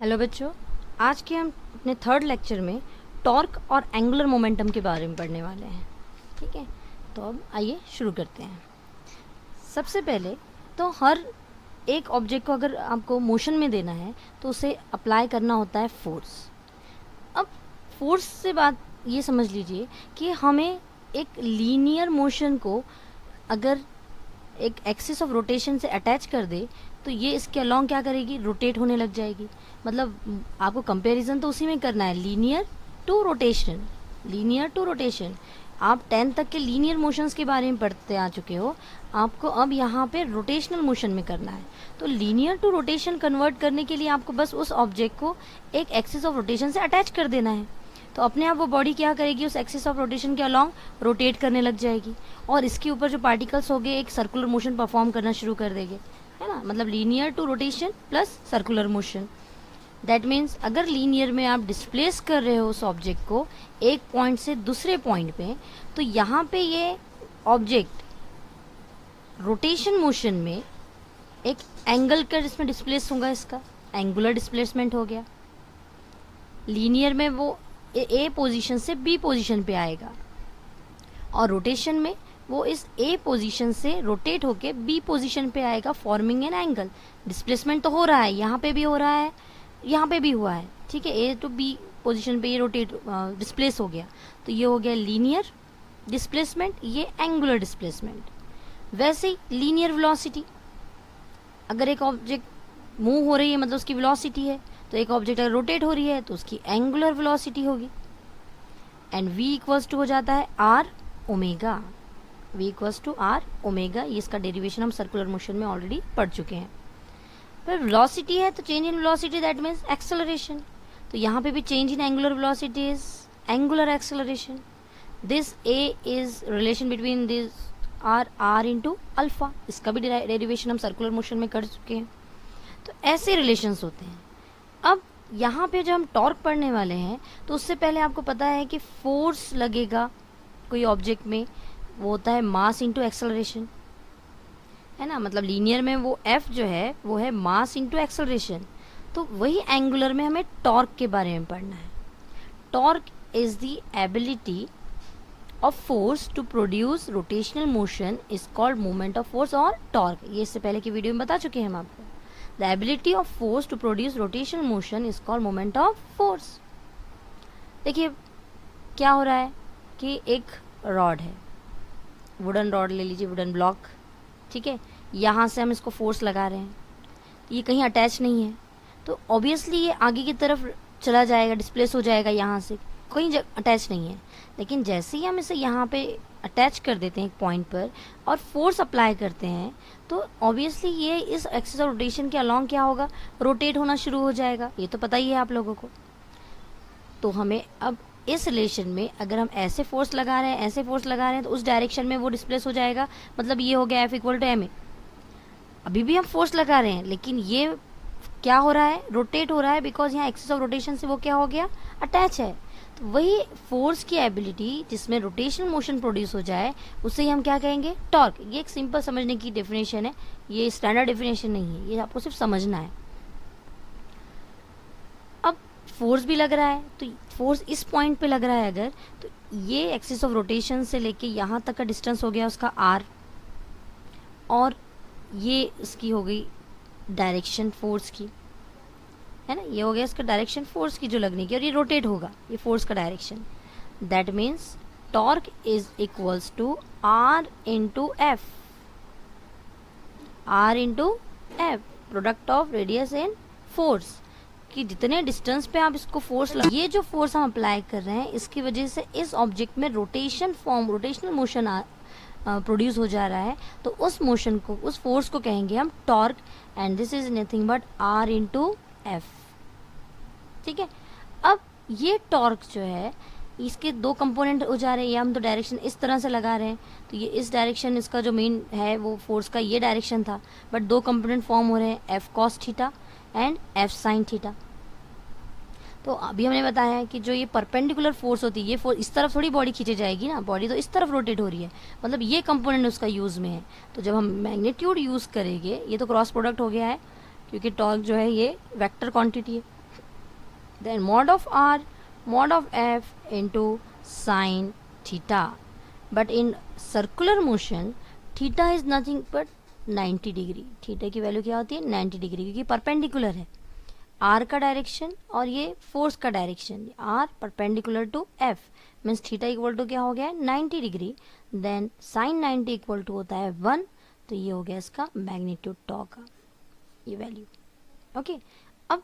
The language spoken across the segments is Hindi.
हेलो बच्चों, आज के हम अपने थर्ड लेक्चर में टॉर्क और एंगुलर मोमेंटम के बारे में पढ़ने वाले हैं। ठीक है, तो अब आइए शुरू करते हैं। सबसे पहले तो हर एक ऑब्जेक्ट को अगर आपको मोशन में देना है तो उसे अप्लाई करना होता है फोर्स। अब फोर्स से बात ये समझ लीजिए कि हमें एक लीनियर मोशन को अगर एक एक्सिस ऑफ रोटेशन से अटैच कर दे तो ये इसके अलोंग क्या करेगी, रोटेट होने लग जाएगी। मतलब आपको कंपैरिजन तो उसी में करना है, linear to rotation. Linear to rotation आप 10 तक के लीनियर मोशंस के बारे में पढ़ते आ चुके हो, आपको अब यहाँ पे रोटेशनल मोशन में करना है। तो लीनियर टू रोटेशन कन्वर्ट करने के लिए आपको बस उस ऑब्जेक्ट को एक एक्सिस ऑफ रोटेशन से अटैच कर देना है, तो अपने आप वो बॉडी क्या करेगी, उस एक्सिस ऑफ रोटेशन के अलोंग रोटेट करने लग जाएगी और इसके ऊपर जो पार्टिकल्स हो गए एक सर्कुलर मोशन परफॉर्म करना शुरू कर देंगे, है ना। मतलब linear to rotation plus circular motion. That means अगर लीनियर में आप डिस्प्लेस कर रहे हो उस ऑब्जेक्ट को एक पॉइंट से दूसरे पॉइंट पे, तो यहाँ पे ये ऑब्जेक्ट रोटेशन मोशन में एक एंगल का जिसमें डिस्प्लेस होगा, इसका एंगुलर डिस्प्लेसमेंट हो गया। लीनियर में वो ए पोजीशन से बी पोजीशन पे आएगा और रोटेशन में वो इस ए पोजीशन से रोटेट होके बी पोजीशन पे आएगा, फॉर्मिंग एन एंगल। डिस्प्लेसमेंट तो हो रहा है, यहाँ पे भी हो रहा है, यहाँ पे भी हुआ है। ठीक है, ए टू बी पोजीशन पे ये रोटेट डिस्प्लेस हो गया, तो ये हो गया लीनियर डिस्प्लेसमेंट, ये एंगुलर डिस्प्लेसमेंट। वैसे ही लीनियर वेलोसिटी, अगर एक ऑब्जेक्ट मूव हो रही है मतलब उसकी वेलोसिटी है, तो एक ऑब्जेक्ट अगर रोटेट हो रही है तो उसकी एंगुलर वेलोसिटी होगी। एंड v इक्वल्स टू हो जाता है R omega. v equals to R omega, ये इसका डेरिवेशन हम सर्कुलर मोशन में ऑलरेडी पढ़ चुके हैं। पर वेलोसिटी है तो change in velocity that means acceleration, तो यहाँ पे भी change in angular velocity is angular acceleration. This a is relation between this r into alpha, इसका भी डेरिवेशन हम सर्कुलर मोशन में कर चुके हैं। तो ऐसे रिलेशंस होते हैं। अब यहाँ पे जो हम टॉर्क पढ़ने वाले हैं तो उससे पहले आपको पता है कि फोर्स लगेगा कोई ऑब्जेक्ट में, वो होता है मास इंटू एक्सेलरेशन, है ना। मतलब लीनियर में वो F जो है वो है मास इंटू एक्सेलरेशन। तो वही एंगुलर में हमें टॉर्क के बारे में पढ़ना है। Torque is the ability of force to produce rotational motion is called moment of force और टॉर्क। ये इससे पहले की वीडियो में बता चुके हैं हम आपको। The ability of force to produce rotational motion is called moment of force। देखिए क्या हो रहा है कि एक रॉड है, वुडन रॉड ले लीजिए, वुडन ब्लॉक, ठीक है। यहाँ से हम इसको फोर्स लगा रहे हैं, ये कहीं अटैच नहीं है, तो ऑब्वियसली ये आगे की तरफ चला जाएगा, डिस्प्लेस हो जाएगा, यहाँ से कहीं अटैच नहीं है। लेकिन जैसे ही हम इसे यहाँ पे अटैच कर देते हैं एक पॉइंट पर और फोर्स अप्लाई करते हैं, तो ऑब्वियसली ये इस एक्सिस ऑफ रोटेशन के अलोंग क्या होगा, रोटेट होना शुरू हो जाएगा। ये तो पता ही है आप लोगों को। तो हमें अब इस रिलेशन में अगर हम ऐसे फोर्स लगा रहे हैं, ऐसे फोर्स लगा रहे हैं, तो उस डायरेक्शन में वो डिस्प्लेस हो जाएगा। मतलब ये हो गया F इक्वल टू ma। अभी भी हम फोर्स लगा रहे हैं लेकिन ये क्या हो रहा है, रोटेट हो रहा है, बिकॉज यहाँ एक्सिस ऑफ रोटेशन से वो क्या हो गया, अटैच है। तो वही फोर्स की एबिलिटी जिसमें रोटेशनल मोशन प्रोड्यूस हो जाए उसे ही हम क्या कहेंगे, टॉर्क। ये एक सिंपल समझने की डेफिनेशन है, ये स्टैंडर्ड डेफिनेशन नहीं है, ये आपको सिर्फ समझना है। अब फोर्स भी लग रहा है, तो फोर्स इस पॉइंट पे लग रहा है अगर, तो ये एक्सिस ऑफ रोटेशन से लेके यहाँ तक का डिस्टेंस हो गया उसका r, और ये इसकी हो गई डायरेक्शन फोर्स की, है ना। ये हो गया इसका डायरेक्शन फोर्स की जो लगने की, और ये रोटेट होगा, ये फोर्स का direction. That means torque is equals to R into F, R into F, product of radius and force, कि जितने डिस्टेंस पे आप इसको फोर्स ये जो फोर्स हम अप्लाई कर रहे हैं इसकी वजह से इस ऑब्जेक्ट में रोटेशनल मोशन प्रोड्यूस हो जा रहा है, तो उस मोशन को, उस फोर्स को कहेंगे हम torque. And this is nothing but R into F. ठीक है, अब ये टॉर्क जो है इसके दो कंपोनेंट हो जा रहे हैं, ये हम तो डायरेक्शन इस तरह से लगा रहे हैं, तो ये इस डायरेक्शन इसका जो मेन है वो फोर्स का ये डायरेक्शन था, बट दो कंपोनेंट फॉर्म हो रहे हैं, F cos theta and F sine theta. तो अभी हमने बताया है कि जो ये परपेंडिकुलर फोर्स होती है, ये फोर्स इस तरफ थोड़ी बॉडी खींचे जाएगी ना, बॉडी तो इस तरफ रोटेट हो रही है, मतलब ये कंपोनेंट उसका यूज में है। तो जब हम मैग्नीट्यूड यूज करेंगे, ये तो क्रॉस प्रोडक्ट हो गया है क्योंकि टॉर्क जो है ये वेक्टर क्वांटिटी है, then mod of r mod of f into sin theta. But in circular motion theta is nothing but 90 degree. Theta की वैल्यू क्या होती है 90 डिग्री, क्योंकि परपेंडिकुलर है आर का डायरेक्शन और ये फोर्स का direction. R perpendicular to F means theta equal to क्या हो गया है 90 degree. Then sine 90 equal to होता है 1. तो ये हो गया इसका मैग्नीट्यूड टॉ का ये वैल्यू. ओके, अब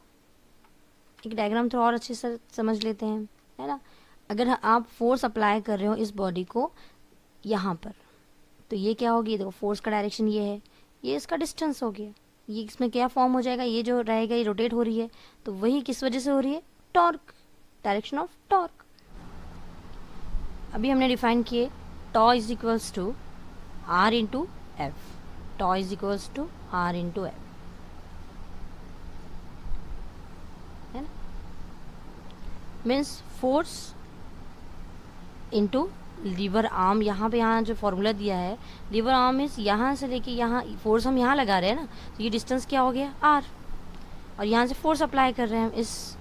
एक डायग्राम थोड़ा और अच्छे से समझ लेते हैं, है ना. अगर आप फोर्स अप्लाई कर रहे हो इस बॉडी को यहाँ पर, तो ये क्या होगी, देखो फोर्स का डायरेक्शन ये है, ये इसका डिस्टेंस हो गया. ये इसमें क्या फॉर्म हो जाएगा, ये जो रहेगा ये रोटेट हो रही है, तो वही किस वजह से हो रही है, टॉर्क, डायरेक्शन ऑफ टॉर्क. अभी हमने डिफाइन किए tau is equals to R into F. Tau is equals to R into F, है ना. Means force into lever arm. यहाँ पे यहाँ जो फॉर्मूला दिया है लीवर आर्म मीन्स यहाँ से लेके यहाँ फोर्स हम यहाँ लगा रहे हैं ना, तो ये डिस्टेंस क्या हो गया आर, और यहाँ से फोर्स अप्लाई कर रहे हैं हम इस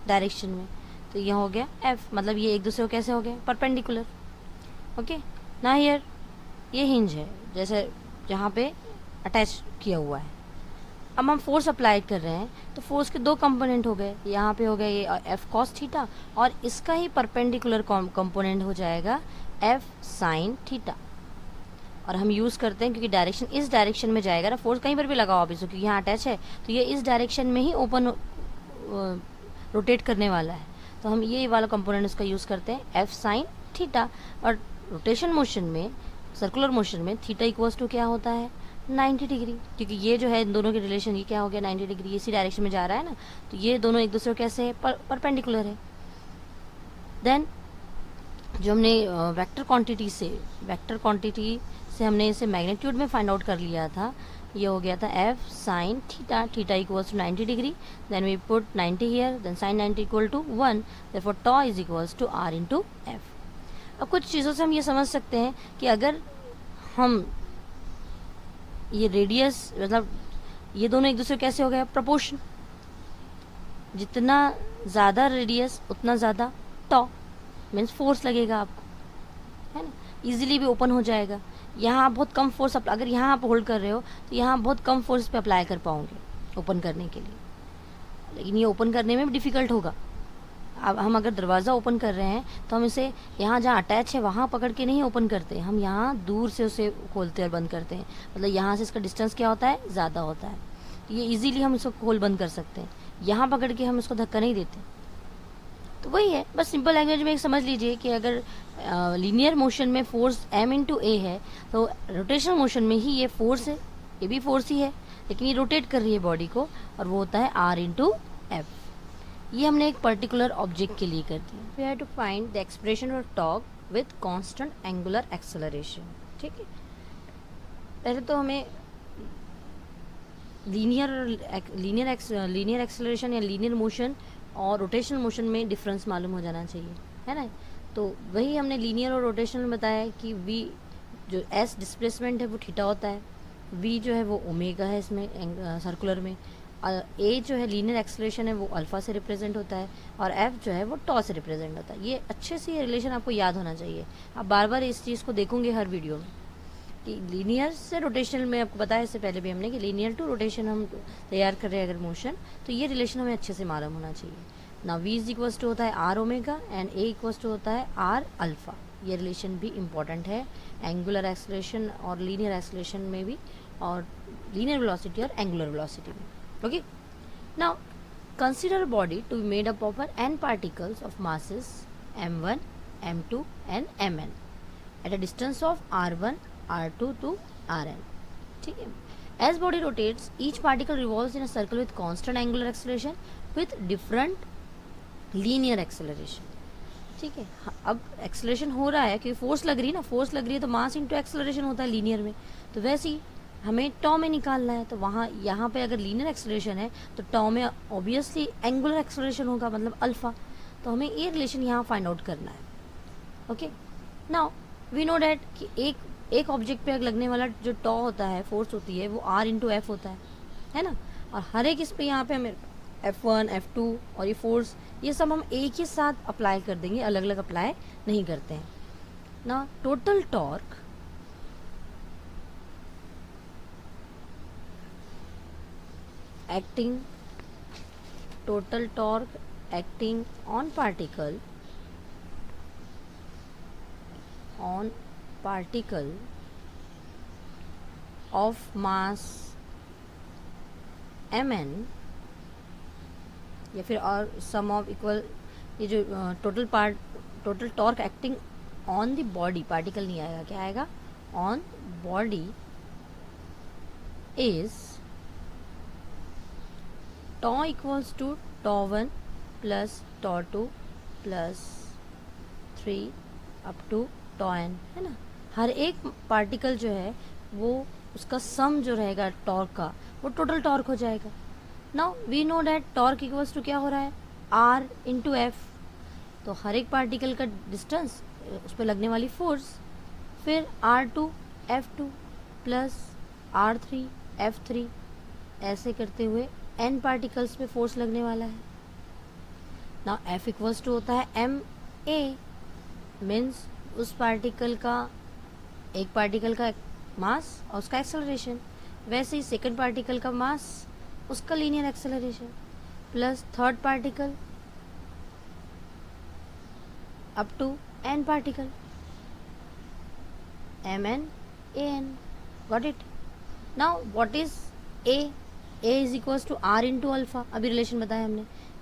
डायरेक्शन में, तो यह हो गया एफ. मतलब ये एक दूसरे को कैसे हो गया परपेंडिकुलर. ओके, ना हियर ये हिंज है जैसे जहाँ पे अटैच किया हुआ है. अब हम फोर्स अप्लाई कर रहे हैं तो फोर्स के दो कंपोनेंट हो गए, यहाँ पे हो गया ये एफ कॉस थीटा, और इसका ही परपेंडिकुलर कंपोनेंट हो जाएगा एफ साइन थीटा. और हम यूज़ करते हैं क्योंकि डायरेक्शन इस डायरेक्शन में जाएगा ना, फोर्स कहीं पर भी लगाओ आप इसको, क्योंकि यहाँ अटैच है तो ये इस डायरेक्शन में ही ओपन रोटेट करने वाला है, तो हम ये वाला कंपोनेंट उसका यूज़ करते हैं एफ साइन थीटा. और रोटेशन मोशन में, सर्कुलर मोशन में थीटा इक्वल्स टू क्या होता है 90 डिग्री, क्योंकि ये जो है इन दोनों के रिलेशन ये क्या हो गया 90 डिग्री, इसी डायरेक्शन में जा रहा है ना, तो ये दोनों एक दूसरे को कैसे है परपेंडिकुलर है. देन जो हमने वेक्टर क्वांटिटी से हमने इसे मैग्नीट्यूड में फाइंड आउट कर लिया था, ये हो गया था F sine theta. Theta equals to 90 degree, then we put 90 here, then sine 90 equal to 1, therefore tau is equals to R into F. अब कुछ चीज़ों से हम ये समझ सकते हैं कि अगर हम ये रेडियस, मतलब ये दोनों एक दूसरे कैसे हो गया प्रपोर्शन, जितना ज़्यादा रेडियस उतना ज़्यादा टॉ मीन्स फोर्स लगेगा आपको, है ना. इजीली भी ओपन हो जाएगा. यहाँ आप बहुत कम फोर्स अगर यहाँ आप होल्ड कर रहे हो तो यहाँ आप बहुत कम फोर्स पे अप्लाई कर पाओगे ओपन करने के लिए, लेकिन ये ओपन करने में भी डिफ़िकल्ट होगा. अब हम अगर दरवाज़ा ओपन कर रहे हैं तो हम इसे यहाँ जहाँ अटैच है वहाँ पकड़ के नहीं ओपन करते, हम यहाँ दूर से उसे खोलते और बंद करते हैं. मतलब यहाँ से इसका डिस्टेंस क्या होता है ज़्यादा होता है, तो ये इजीली हम इसको खोल बंद कर सकते हैं. यहाँ पकड़ के हम इसको धक्का नहीं देते. तो वही है, बस सिंपल लैंग्वेज में एक समझ लीजिए कि अगर लीनियर मोशन में फोर्स m इंटू ए है, तो रोटेशनल मोशन में ही ये फोर्स है, ये भी फोर्स ही है, लेकिन ये रोटेट कर रही है बॉडी को, और वो होता है r इंटू एफ. ये हमने एक पर्टिकुलर ऑब्जेक्ट के लिए कर दिया. We have to find the expression of torque with constant angular acceleration. ठीक है, पहले तो हमें लीनियर एक्सेलरेशन या लीनियर मोशन और रोटेशनल मोशन में डिफरेंस मालूम हो जाना चाहिए, है ना. तो वही हमने लीनियर और रोटेशनल में बताया कि v जो s डिस्प्लेसमेंट है वो थीटा होता है, v जो है वो ओमेगा है इसमें सर्कुलर में, a जो है लीनियर एक्सेलरेशन है वो अल्फा से रिप्रेजेंट होता है, और f जो है वो टॉ से रिप्रेजेंट होता है. ये अच्छे से ये रिलेशन आपको याद होना चाहिए. आप बार बार इस चीज़ को देखोगे हर वीडियो में कि लीनियर से रोटेशनल में, आपको बताया इससे पहले भी हमने कि लीनियर टू रोटेशन हम तैयार कर रहे हैं अगर मोशन, तो ये रिलेशन हमें अच्छे से मालूम होना चाहिए. ना v इज इक्वल्स टू होता है R omega and a equals to होता है आर अल्फा. ये रिलेशन भी इम्पॉर्टेंट है एंगुलर एक्सेलरेशन और लीनियर एक्सेलरेशन में भी, और लीनियर वेलोसिटी और एंगुलर वेलोसिटी में. Okay, now consider body to be made up of n particles of masses m1, m2 and mn at a distance of r1, r2 to rn. ठीक है. As body rotates, each particle revolves in a circle with constant angular acceleration with different linear acceleration. ठीक है. अब एक्सेलरेशन हो रहा है क्योंकि फोर्स लग रही है ना, फोर्स लग रही है तो मास इंटू एक्सेलरेशन होता है लीनियर में, तो वैसे ही हमें टॉ में निकालना है. तो वहाँ यहाँ पे अगर लीनियर एक्सेलरेशन है तो टॉ में ऑब्वियसली एंगुलर एक्सेलरेशन होगा, मतलब अल्फा. तो हमें ये रिलेशन यहाँ फाइंड आउट करना है. Okay, now we know that कि एक ऑब्जेक्ट पे लगने वाला जो टॉ होता है, फोर्स होती है, वो r इंटू एफ होता है ना. और हर एक इस पे यहाँ पे हमें F1 F2 और ये फोर्स, ये सब हम एक ही साथ अप्लाई कर देंगे, अलग अलग अप्लाई नहीं करते हैं ना। Total torque acting on particle of mass mn या फिर और सम ऑफ इक्वल, ये जो total torque acting on the body, particle नहीं आएगा, क्या आएगा, on body, is tau equals to टॉ1 प्लस टॉ2 प्लस 3 अप टू टॉn, है ना। हर एक पार्टिकल जो है वो उसका सम जो रहेगा टॉर्क का, वो टोटल टॉर्क हो जाएगा। Now we know that torque equals to क्या हो रहा है, r इंटू एफ। तो हर एक पार्टिकल का डिस्टेंस, उस पर लगने वाली फोर्स, फिर r2 f2 plus r3 f3, ऐसे करते हुए n पार्टिकल्स पे फोर्स लगने वाला है। नाउ f इक्वल्स टू होता है ma, मीन्स उस पार्टिकल का, एक पार्टिकल का मास और उसका एक्सेलरेशन, वैसे ही सेकंड पार्टिकल का मास, उसका linear acceleration, plus third particle up to n particle, mn an, got it. Now what is a is equals to r into alpha, अभी रिलेशन बताया हमने,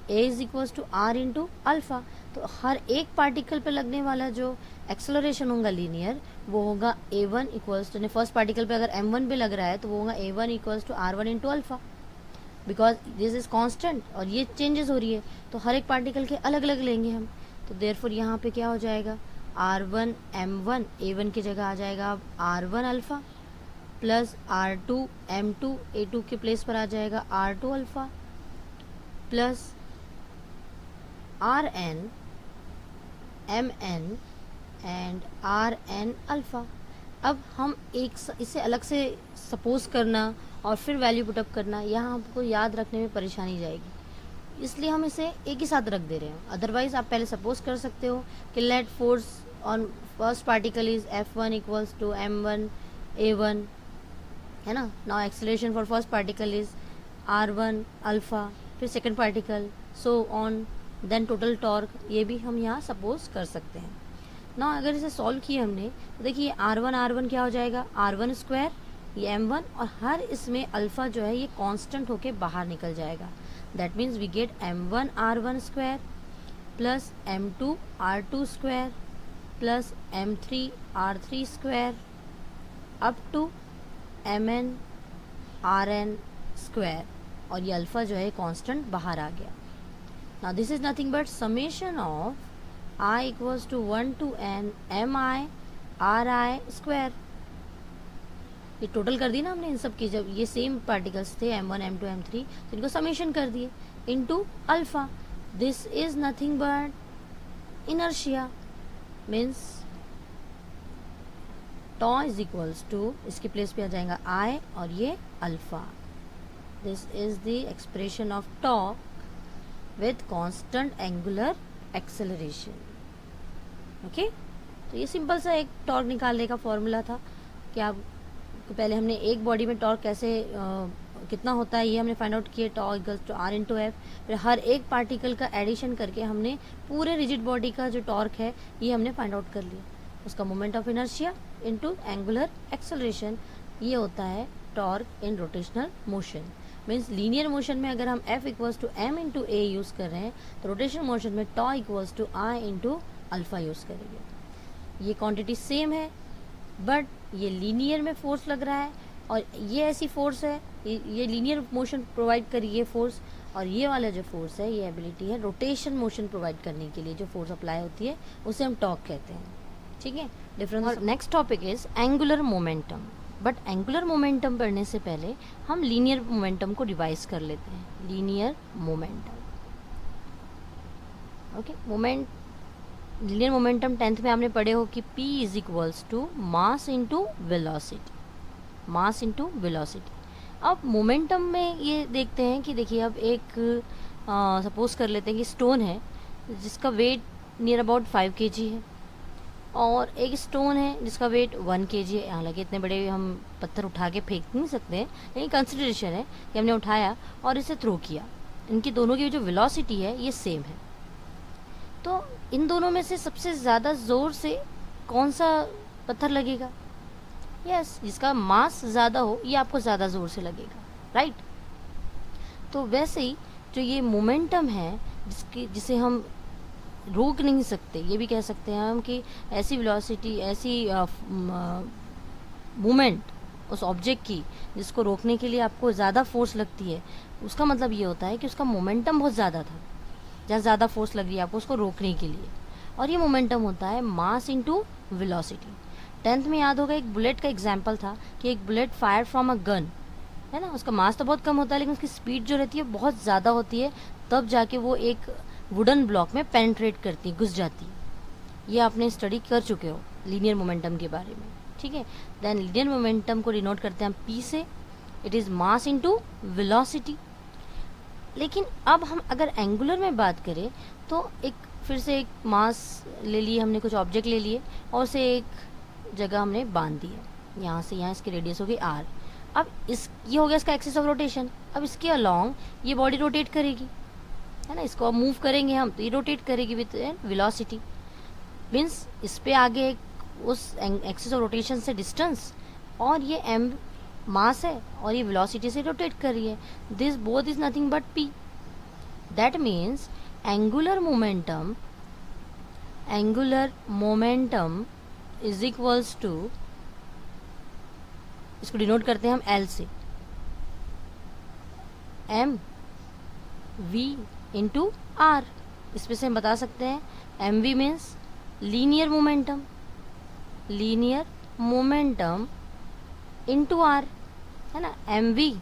a is equals to r into अल्फा। तो हर एक पार्टिकल पे लगने वाला जो एक्सेलरेशन होगा लीनियर, वो होगा a1 equals to, first particle पे अगर m1 पे लग रहा है तो वो होगा a1 equals to r1 into alpha, because this is constant और ये चेंजेस हो रही है, तो हर एक पार्टिकल के अलग अलग लेंगे हम। तो देयरफॉर यहाँ पे क्या हो जाएगा, r1 m1, a1 की जगह आ जाएगा अब r1 alpha, plus r2 m2, a2 के प्लेस पर आ जाएगा r2 alpha, plus rn mn and rn alpha. अब हम इसे अलग से सपोज करना और फिर वैल्यू पुटअप करना, यहाँ आपको याद रखने में परेशानी जाएगी, इसलिए हम इसे एक ही साथ रख दे रहे हैं। अदरवाइज आप पहले सपोज कर सकते हो कि let force on first particle is f1 equals to m1 a1, है ना। Now acceleration for first particle is r1 alpha, फिर second particle, so on, then total torque, ये भी हम यहाँ सपोज कर सकते हैं ना। अगर इसे सॉल्व किया हमने तो देखिए r1 क्या हो जाएगा, r1 स्क्वायर, ये m1, और हर इसमें अल्फा जो है ये कांस्टेंट होके बाहर निकल जाएगा। That means we get m1 r1 square plus m2 r2 square plus m3 r3 square up to mn rn square, और ये अल्फा जो है कांस्टेंट बाहर आ गया। Now this is nothing but summation of I equals to 1 to n mi ri square. ये टोटल कर दी ना हमने इन सब की, जब ये सेम पार्टिकल्स थे m1 m2 m3, तो इनको समेशन कर दिए into alpha. This is nothing but inertia, means tau is equals to, इसके प्लेस पे आ जाएगा I और ये alpha. This is the expression of torque with constant angular acceleration. Okay, तो ये सिंपल सा एक टॉर्क निकालने का फॉर्मूला था कि आप पहले हमने एक बॉडी में टॉर्क कैसे कितना होता है ये हमने फाइंड आउट किया, tau equals to r into F. फिर हर एक पार्टिकल का एडिशन करके हमने पूरे रिजिड बॉडी का जो टॉर्क है ये हमने फाइंड आउट कर लिया, उसका moment of inertia into angular acceleration, ये होता है torque in rotational motion. Means linear motion में अगर हम f equals to m into a use कर रहे हैं, तो रोटेशनल मोशन में tau equals to I into alpha use करेंगे। ये क्वांटिटी सेम है, बट ये लीनियर में फोर्स लग रहा है और ये ऐसी फोर्स है, ये लीनियर मोशन प्रोवाइड करी ये फोर्स, और ये वाला जो फोर्स है ये एबिलिटी है रोटेशन मोशन प्रोवाइड करने के लिए, जो फोर्स अप्लाई होती है उसे हम टॉर्क कहते हैं। ठीक है, डिफरेंस। और next topic is angular momentum. But angular momentum पढ़ने से पहले हम लीनियर मोमेंटम को रिवाइज कर लेते हैं। Linear momentum, okay, linear momentum 10th में आपने पढ़े हो कि P is equals to mass into velocity, mass into velocity. अब मोमेंटम में ये देखते हैं कि देखिए अब एक सपोज कर लेते हैं कि स्टोन है जिसका वेट नियर अबाउट 5 kg है, और एक स्टोन है जिसका वेट 1 kg है। हालांकि इतने बड़े हम पत्थर उठा के फेंक नहीं सकते हैं, लेकिन कंसिडरेशन है कि हमने उठाया और इसे थ्रो किया। इनकी दोनों की जो वेलोसिटी है ये सेम है। तो इन दोनों में से सबसे ज़्यादा ज़ोर से कौन सा पत्थर लगेगा? यस, जिसका मास ज़्यादा हो ये आपको ज़्यादा ज़ोर से लगेगा, राइट। तो वैसे ही जो ये मोमेंटम है जिसे हम रोक नहीं सकते, ये भी कह सकते हैं हम कि ऐसी वेलोसिटी, ऐसी मूवमेंट उस ऑब्जेक्ट की जिसको रोकने के लिए आपको ज़्यादा फोर्स लगती है, उसका मतलब ये होता है कि उसका मोमेंटम बहुत ज़्यादा था। जहाँ ज़्यादा फोर्स लग रही है आपको उसको रोकने के लिए, और ये मोमेंटम होता है मास इनटू वेलोसिटी। 10th में याद होगा एक बुलेट का एग्जाम्पल था कि एक bullet fire from a gun है ना, उसका मास तो बहुत कम होता है लेकिन उसकी स्पीड जो रहती है बहुत ज़्यादा होती है, तब जाके वो एक वुडन ब्लॉक में पेनिट्रेट करती है, घुस जाती है। ये आपने स्टडी कर चुके हो लीनियर मोमेंटम के बारे में, ठीक है। देन लीनियर मोमेंटम को डिनोट करते हैं हम पी से, it is mass into velocity. लेकिन अब हम अगर एंगुलर में बात करें तो एक फिर से एक मास ले लिए हमने, कुछ ऑब्जेक्ट ले लिए और उसे एक जगह हमने बांध दिया, यहाँ से यहाँ इसकी रेडियस होगी r। अब ये हो गया इसका एक्सिस ऑफ रोटेशन। अब इसके अलोंग ये बॉडी रोटेट करेगी, है ना, इसको अब मूव करेंगे हम तो ये रोटेट करेगी विथ वेलोसिटी। मीन्स इस पे आगे उस एक्सिस ऑफ रोटेशन से डिस्टेंस, और ये m मास है और ये वेलोसिटी से रोटेट कर रही है। This both is nothing but p। That means angular momentum is equals to, इसको डिनोट करते हैं हम L से, m v इंटू r। इस पे से हम बता सकते हैं M V means linear momentum into r, है ना, एम वी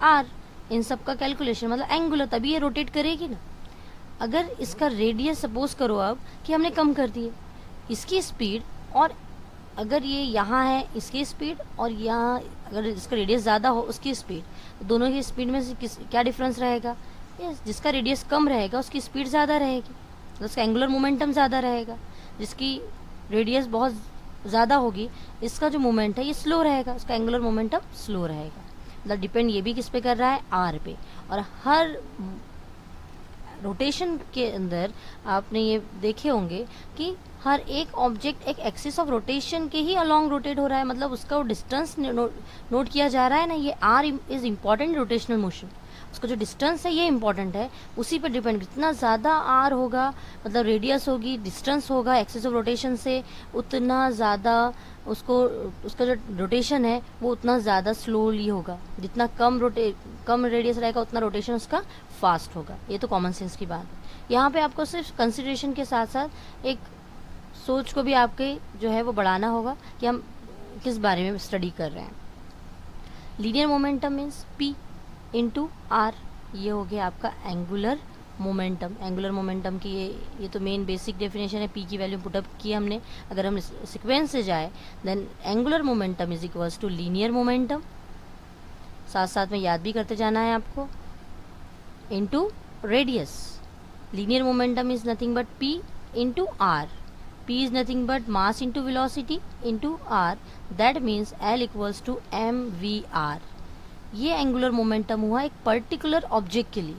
r। इन सब का कैलकुलेशन मतलब एंगुलर, तभी ये रोटेट करेगी ना। अगर इसका रेडियस सपोज करो अब कि हमने कम कर दिए इसकी स्पीड, और अगर ये यहाँ है इसकी स्पीड और यहाँ अगर इसका रेडियस ज़्यादा हो उसकी स्पीड, दोनों की स्पीड में से क्या डिफरेंस रहेगा? यस, जिसका रेडियस कम रहेगा उसकी स्पीड ज़्यादा रहेगी, तो उसका एंगुलर मोमेंटम ज़्यादा रहेगा। जिसकी रेडियस बहुत ज़्यादा होगी इसका जो मोमेंट है ये स्लो रहेगा, उसका एंगुलर मोमेंटम स्लो रहेगा। मतलब डिपेंड ये भी किस पे कर रहा है? आर पे। और हर रोटेशन के अंदर आपने ये देखे होंगे कि हर एक ऑब्जेक्ट एक एक्सिस ऑफ रोटेशन के ही अलोंग रोटेट हो रहा है, मतलब उसका वो डिस्टेंस नोट किया जा रहा है ना। ये R is important rotational motion, उसका जो डिस्टेंस है ये इम्पॉर्टेंट है, उसी पर डिपेंड। जितना ज़्यादा आर होगा मतलब रेडियस होगी, डिस्टेंस होगा एक्सिस ऑफ रोटेशन से, उतना ज़्यादा उसका जो रोटेशन है वो उतना ज़्यादा स्लोली होगा। जितना कम रेडियस रहेगा उतना रोटेशन उसका फास्ट होगा। ये तो कॉमन सेंस की बात है। यहाँ पे आपको सिर्फ कंसिडरेशन के साथ साथ एक सोच को भी आपके जो है वो बढ़ाना होगा कि हम किस बारे में स्टडी कर रहे हैं। Linear momentum means p into R, ये हो गया आपका एंगुलर मोमेंटम। एंगुलर मोमेंटम की ये तो मेन बेसिक डेफिनेशन है, p की वैल्यू पुटअप की हमने। अगर हम सीक्वेंस से जाए then angular momentum is equals to linear momentum, साथ साथ में याद भी करते जाना है आपको, into radius. Linear momentum is nothing but p into R, p is nothing but mass into velocity into r, that means L equals to mvr। ये एंगुलर मोमेंटम हुआ एक पर्टिकुलर ऑब्जेक्ट के लिए।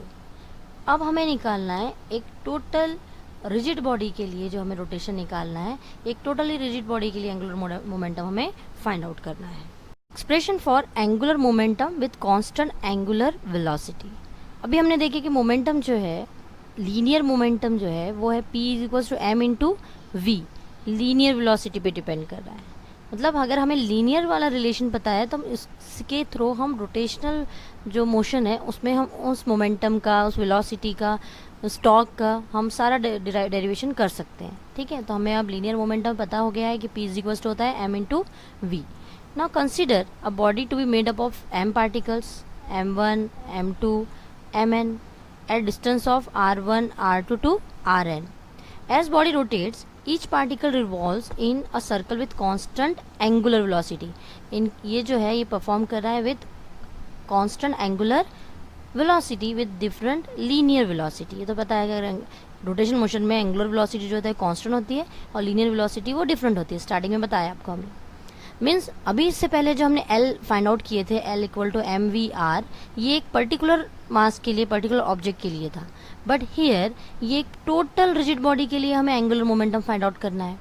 अब हमें निकालना है एक टोटल रिजिड बॉडी के लिए, जो हमें रोटेशन निकालना है, एक टोटली रिजिड बॉडी के लिए एंगुलर मोमेंटम हमें फाइंड आउट करना है। Expression for angular momentum with constant angular velocity. अभी हमने देखे कि मोमेंटम जो है, लीनियर मोमेंटम जो है वो है p is equals to m into V, linear velocity पे डिपेंड कर रहा है। मतलब अगर हमें लीनियर वाला रिलेशन पता है तो हम इसके थ्रू हम रोटेशनल जो मोशन है उसमें हम उस मोमेंटम का, उस वेलोसिटी का, उस टॉर्क का हम सारा डेरिवेशन कर सकते हैं। ठीक है, तो हमें अब लीनियर मोमेंटम पता हो गया है कि p इज इक्वल्स टू होता है m into V. Now consider a body to be made up of m particles m1, m2, mn at distance of r1, r2 to rn. As body rotates, each particle revolves in a circle with constant angular velocity. ये जो है ये परफॉर्म कर रहा है with constant angular velocity with different linear velocity. ये तो पता है कि रोटेशन मोशन में एंगुलर वेलोसिटी जो होता है कांस्टेंट होती है और लीनियर वेलोसिटी वो डिफरेंट होती है। स्टार्टिंग में बताया आपको हमने। मीन्स अभी इससे पहले जो हमने एल फाइंड आउट किए थे, L equal to M V R, ये एक पर्टिकुलर मास के लिए, पर्टिकुलर ऑब्जेक्ट के लिए था। बट हियर ये एक टोटल रिजिड बॉडी के लिए हमें एंगुलर मोमेंटम फाइंड आउट करना है।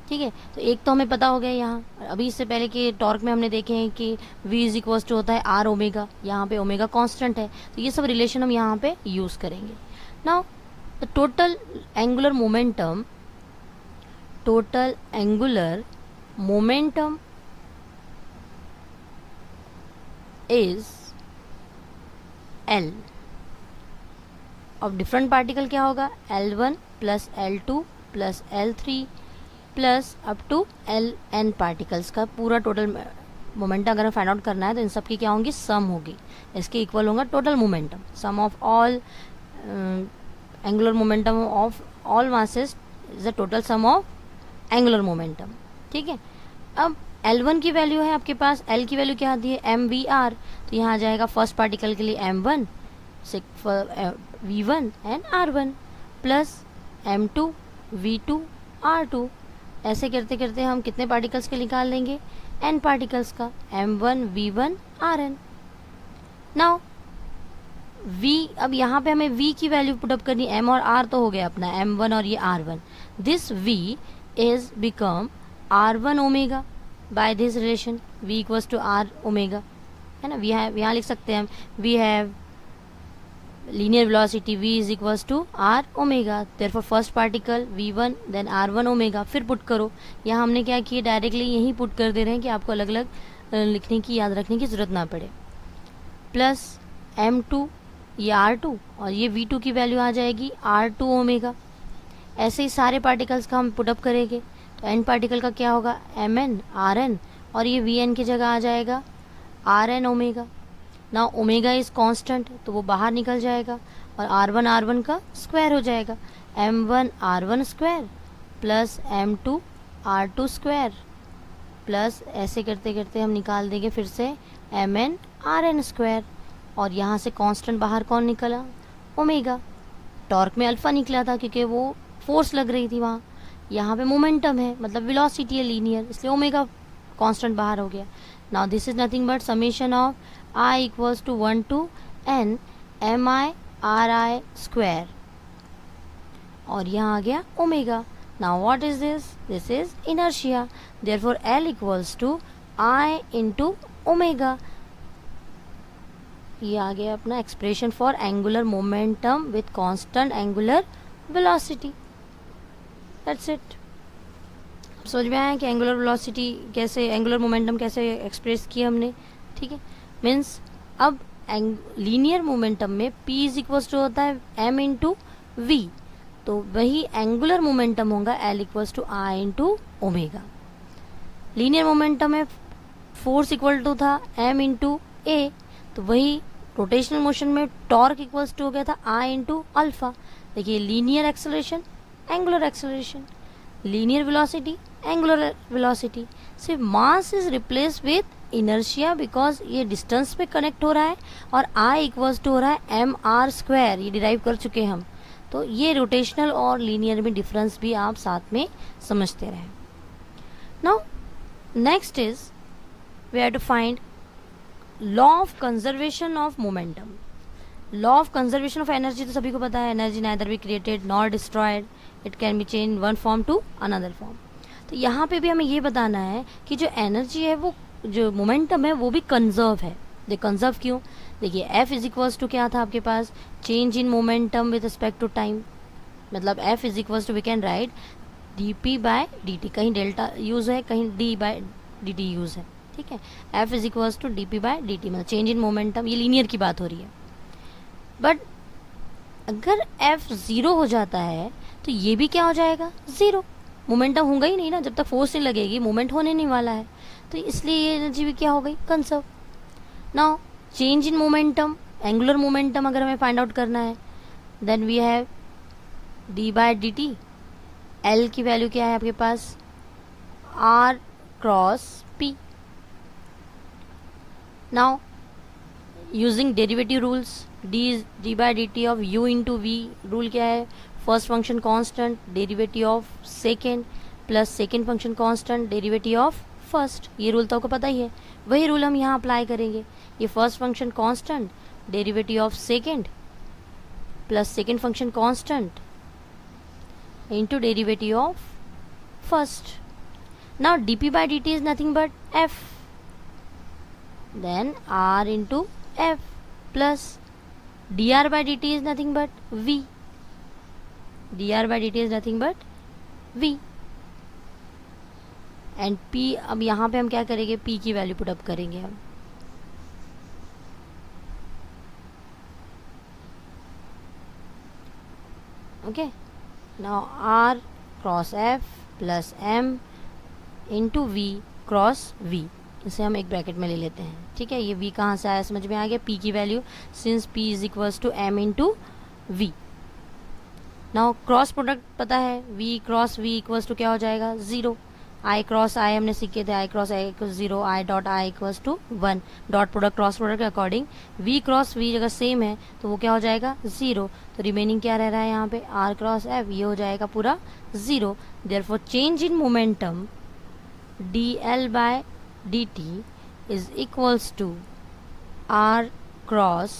ठीक है, तो एक तो हमें पता हो गया यहाँ। अभी इससे पहले कि टॉर्क में हमने देखे हैं कि v इज इक्वल टू होता है आर ओमेगा, यहाँ पे ओमेगा कांस्टेंट है, तो ये सब रिलेशन हम यहाँ पे यूज करेंगे। Now the total angular momentum is L of different particle क्या होगा, L1 plus L2 plus L3 plus up to Ln particles का पूरा टोटल मोमेंटम अगर फाइंड आउट करना है तो इन सब की क्या होंगी, सम होगी। इसके इक्वल होगा total momentum, sum of all angular momentum of all masses is the total sum of angular momentum. ठीक है, अब L1 की वैल्यू है आपके पास, L की वैल्यू क्या आती है, mvr, तो यहाँ आ जाएगा फर्स्ट पार्टिकल के लिए m1 v1 and r1 plus m2 v2 r2। ऐसे करते करते हम कितने पार्टिकल्स के निकाल लेंगे, n पार्टिकल्स का, m1 v1 rn। Now v, अब यहाँ पे हमें v की वैल्यू पुटअप करनी, m और r तो हो गया अपना m1 और ये r1। This v is become r1 omega by this relation v equals to r omega, है ना। यहाँ लिख सकते हैं हम we have linear velocity v is equals to r omega, therefore first particle v1 then r1 omega. फिर पुट करो, यहाँ हमने क्या किया, डायरेक्टली यहीं पुट कर दे रहे हैं कि आपको अलग अलग लिखने की, याद रखने की जरूरत ना पड़े। प्लस m2 ये r2 और ये v2 की वैल्यू आ जाएगी r2 ओमेगा। ऐसे ही सारे पार्टिकल्स का हम पुटअप करेंगे, तो n पार्टिकल का क्या होगा, mn rn, और ये vn की जगह आ जाएगा rn ओमेगा। ना ओमेगा इज कांस्टेंट तो वो बाहर निकल जाएगा और r1 r1 का स्क्वायर हो जाएगा, m1 r1 square plus m2 r2 square plus ऐसे करते करते हम निकाल देंगे फिर से mn rn स्क्वायर, और यहाँ से कांस्टेंट बाहर कौन निकला, ओमेगा। टॉर्क में अल्फा निकला था क्योंकि वो फोर्स लग रही थी वहाँ, यहाँ पे मोमेंटम है मतलब वेलोसिटी है लीनियर, इसलिए ओमेगा कांस्टेंट बाहर हो गया। Now this is nothing but summation of I equals to 1 to n mi ri square, और यहाँ आ गया omega. Now what is this, this is inertia, therefore L equals to I into omega. ये आ गया अपना expression for angular momentum with constant angular velocity. That's it. समझ में आया कि एंगुलर वेलोसिटी कैसे, एंगुलर मोमेंटम कैसे एक्सप्रेस किया हमने। ठीक है, मीन्स अब लीनियर मोमेंटम में p इज इक्वल्स टू होता है m इंटू वी, तो वही एंगुलर मोमेंटम होगा L equals to I into omega. Linear momentum में फोर्स इक्वल टू था m इंटू ए, तो वही रोटेशनल मोशन में टॉर्क इक्वल्स टू हो गया था I इंटू अल्फा। देखिए linear acceleration, angular acceleration, linear velocity, angular velocity. सिर्फ mass is replace with inertia because ये डिस्टेंस पे कनेक्ट हो रहा है, और I इक्वल्स टू हो रहा है एम आर स्क्वायर, ये डिराइव कर चुके हम। तो ये रोटेशनल और लीनियर में डिफरेंस भी आप साथ में समझते रहें। Now next is we have to find law of conservation of momentum. Law of conservation of energy तो सभी को पता है, energy neither be created nor destroyed, it can be change one form to another form. तो यहाँ पे भी हमें ये बताना है कि जो एनर्जी है, वो जो मोमेंटम है वो भी कंजर्व है। दे कंजर्व क्यों, देखिए F इज इक्वल्स टू क्या था आपके पास, change in momentum with respect to time, मतलब F is equals to we can write dp by dt, कहीं डेल्टा यूज है कहीं d बाय dt यूज है। ठीक है, F is equals to dp by dt, मतलब चेंज इन मोमेंटम, ये लीनियर की बात हो रही है। बट अगर F जीरो हो जाता है तो ये भी क्या हो जाएगा, जीरो, मोमेंटम होगा ही नहीं ना, जब तक फोर्स नहीं लगेगी मूवमेंट होने नहीं वाला है, तो इसलिए ये एनर्जी भी क्या हो गई, conserve. Now change in momentum, angular momentum अगर हमें फाइंड आउट करना है, then we have d by d t, L की वैल्यू क्या है आपके पास, r cross p. Now using derivative rules, d by d t of u into v, rule क्या है, first function constant derivative of second plus second function constant derivative of first, ये रूल तो आपको पता ही है, वही रूल हम यहाँ अप्लाई करेंगे। ये first function constant derivative of second plus second function constant into derivative of first. Now dp by dt is nothing but f, then r into f plus dr by dt is nothing but v, dr by dt is nothing but v and p। अब यहाँ पे हम क्या करेंगे, p की वैल्यू पुट अप करेंगे हम, okay. Now r cross f plus m into v cross v, इसे हम एक ब्रैकेट में ले लेते हैं, ठीक है। ये v कहाँ से आया समझ में आ गया, p की value, since p is equals to m into v। Now cross product पता है, v cross v equals to क्या हो जाएगा, 0। i क्रॉस i हमने सीखे थे, i cross i equals 0, i dot i equals to 1। Dot product cross product के अकॉर्डिंग v क्रॉस v अगर सेम है तो वो क्या हो जाएगा, 0। तो रिमेनिंग क्या रह रहा है यहाँ पे, r क्रॉस f, ये हो जाएगा पूरा 0। Therefore change in momentum dl by dt is equals to r cross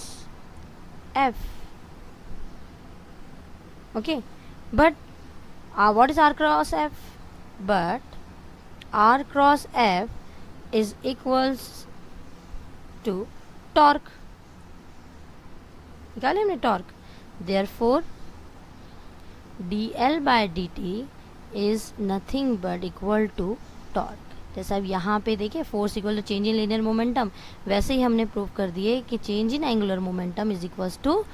f, okay, but what is r cross f, but r cross f is equals to torque, निकाले हमने torque, therefore dl by dt is nothing but equal to torque। जैसा अब यहाँ पे देखिए force equal to change in linear momentum, वैसे ही हमने प्रूव कर दिए कि change in angular momentum is equals to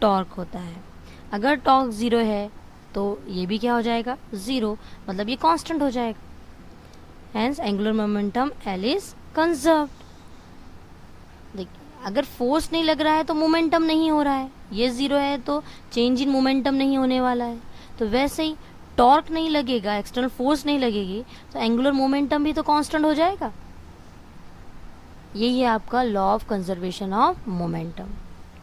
torque होता है। अगर टॉर्क 0 है तो ये भी क्या हो जाएगा, 0, मतलब ये कांस्टेंट हो जाएगा, hence angular momentum L is conserved. देखिए अगर फोर्स नहीं लग रहा है तो मोमेंटम नहीं हो रहा है, ये 0 है तो चेंज इन मोमेंटम नहीं होने वाला है, तो वैसे ही टॉर्क नहीं लगेगा, एक्सटर्नल फोर्स नहीं लगेगी तो एंगुलर मोमेंटम भी तो कांस्टेंट हो जाएगा। यही है आपका law of conservation of momentum,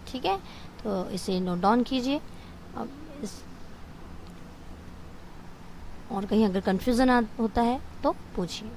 ठीक है। तो इसे नोट डाउन कीजिए। अब इस और कहीं अगर कंफ्यूजन होता है तो पूछिए।